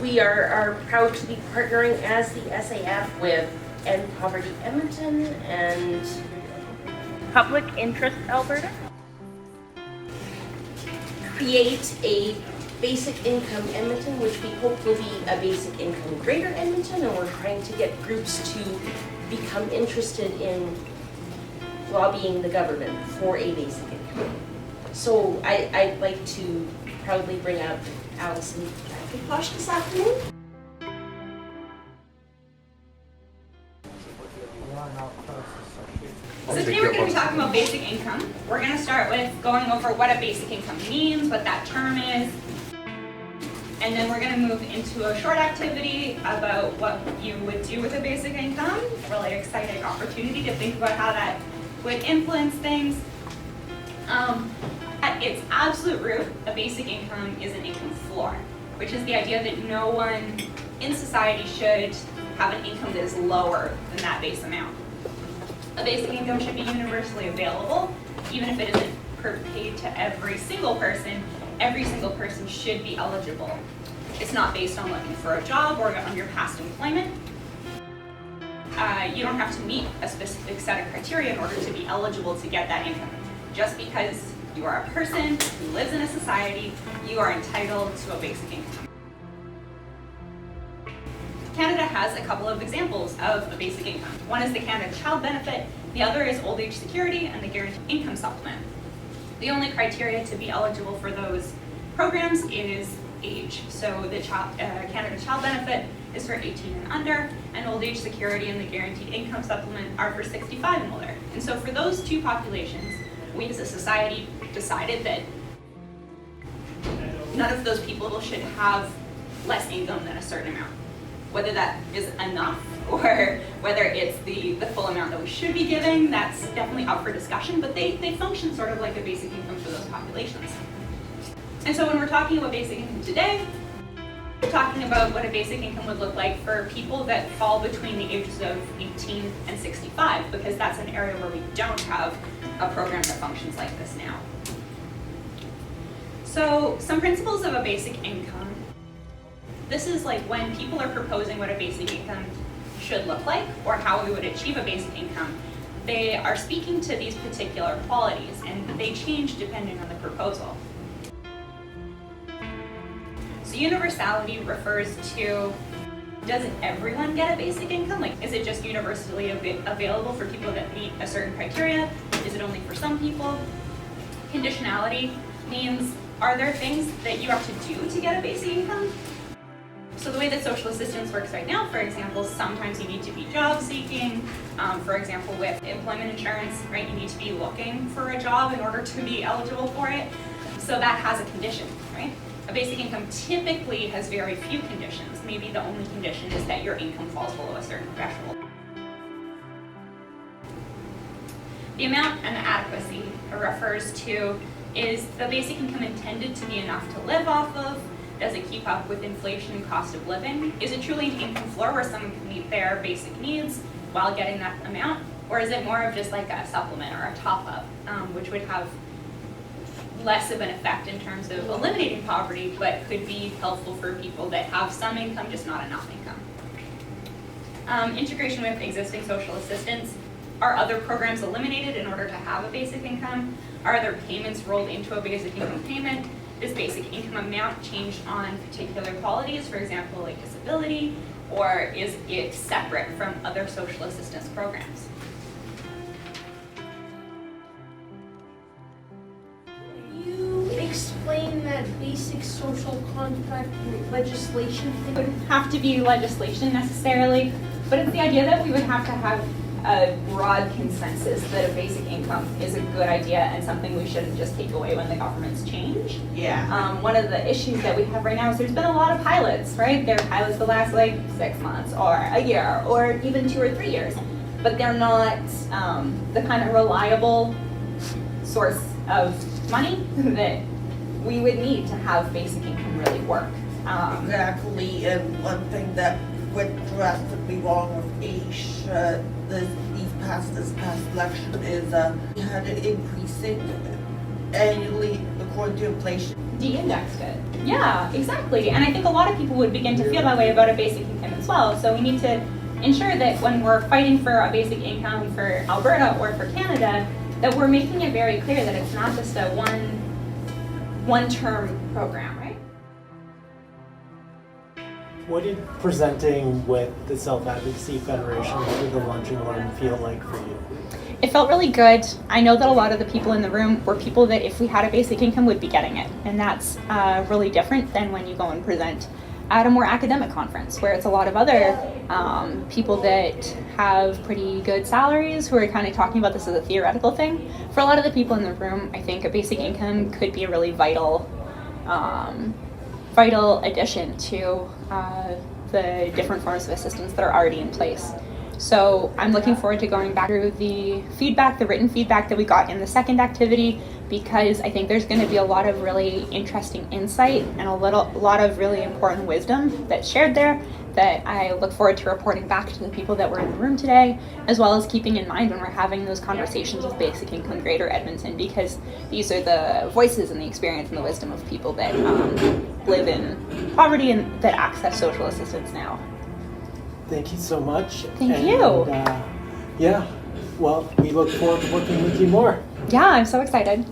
we are proud to be partnering as the SAF with End Poverty Edmonton and Public Interest Alberta. Create a basic income Edmonton, which we hope will be a basic income greater Edmonton, and we're trying to get groups to become interested in lobbying the government for a basic income. So I'd like to proudly bring out Alison Posh this afternoon. So today we're going to be talking about basic income. We're going to start with going over what a basic income means, what that term is, and then we're going to move into a short activity about what you would do with a basic income. A really exciting opportunity to think about how that would influence things. At its absolute root, a basic income is an income floor, which is the idea that no one in society should have an income that is lower than that base amount. A basic income should be universally available, even if it isn't paid to every single person should be eligible. It's not based on looking for a job or on your past employment. You don't have to meet a specific set of criteria in order to be eligible to get that income. Just because you are a person who lives in a society, you are entitled to a basic income. Canada has a couple of examples of a basic income. One is the Canada Child Benefit, the other is Old Age Security and the Guaranteed Income Supplement. The only criteria to be eligible for those programs is age. So the Canada Child Benefit is for 18 and under, and Old Age Security and the Guaranteed Income Supplement are for 65 and older. And so for those two populations, we as a society decided that none of those people should have less income than a certain amount. Whether that is enough or whether it's the full amount that we should be giving, that's definitely up for discussion, but they function sort of like a basic income for those populations. And so when we're talking about basic income today, we're talking about what a basic income would look like for people that fall between the ages of 18 and 65, because that's an area where we don't have a program that functions like this now. So some principles of a basic income. This is like when people are proposing what a basic income should look like or how we would achieve a basic income, they are speaking to these particular qualities and they change depending on the proposal. So universality refers to, doesn't everyone get a basic income? Like, is it just universally available for people that meet a certain criteria? Is it only for some people? Conditionality means, are there things that you have to do to get a basic income? So the way that social assistance works right now, for example, sometimes you need to be job seeking. For example, with employment insurance, right, you need to be looking for a job in order to be eligible for it. So that has a condition, right? A basic income typically has very few conditions. Maybe the only condition is that your income falls below a certain threshold. The amount and adequacy refers to, is the basic income intended to be enough to live off of? Does it keep up with inflation and cost of living? Is it truly an income floor where someone can meet their basic needs while getting that amount? Or is it more of just like a supplement or a top-up, which would have less of an effect in terms of eliminating poverty, but could be helpful for people that have some income, just not enough income? Integration with existing social assistance. Are other programs eliminated in order to have a basic income? Are other payments rolled into a basic income payment? Is basic income amount changed on particular qualities, for example, like disability, or is it separate from other social assistance programs? You explain that basic social contract legislation thing? It wouldn't have to be legislation necessarily, but it's the idea that we would have to have a broad consensus that a basic income is a good idea and something we shouldn't just take away when the governments change. Yeah. One of the issues that we have right now is there's been a lot of pilots, right? There are pilots that last like 6 months or a year or even 2 or 3 years, but they're not the kind of reliable source of money that we would need to have basic income really work. Exactly, and one thing that went drastically wrong with age this past election is we had an increasing annually according to inflation. De-indexed it. Yeah, exactly. And I think a lot of people would begin to feel that way about a basic income as well. So we need to ensure that when we're fighting for a basic income for Alberta or for Canada, that we're making it very clear that it's not just a one-term program, right? What did presenting with the Self-Advocacy Federation through the lunch and learn feel like for you? It felt really good. I know that a lot of the people in the room were people that if we had a basic income would be getting it. And that's really different than when you go and present at a more academic conference where it's a lot of other people that have pretty good salaries who are kind of talking about this as a theoretical thing. For a lot of the people in the room, I think a basic income could be a really vital addition to the different forms of assistance that are already in place. So I'm looking forward to going back through the feedback, the written feedback that we got in the second activity, because I think there's going to be a lot of really interesting insight and a lot of really important wisdom that's shared there that I look forward to reporting back to the people that were in the room today, as well as keeping in mind when we're having those conversations with Basic Income Greater Edmonton, because these are the voices and the experience and the wisdom of people that live in poverty and that access social assistance now. Thank you so much. Thank you. Yeah, well, we look forward to working with you more. Yeah, I'm so excited.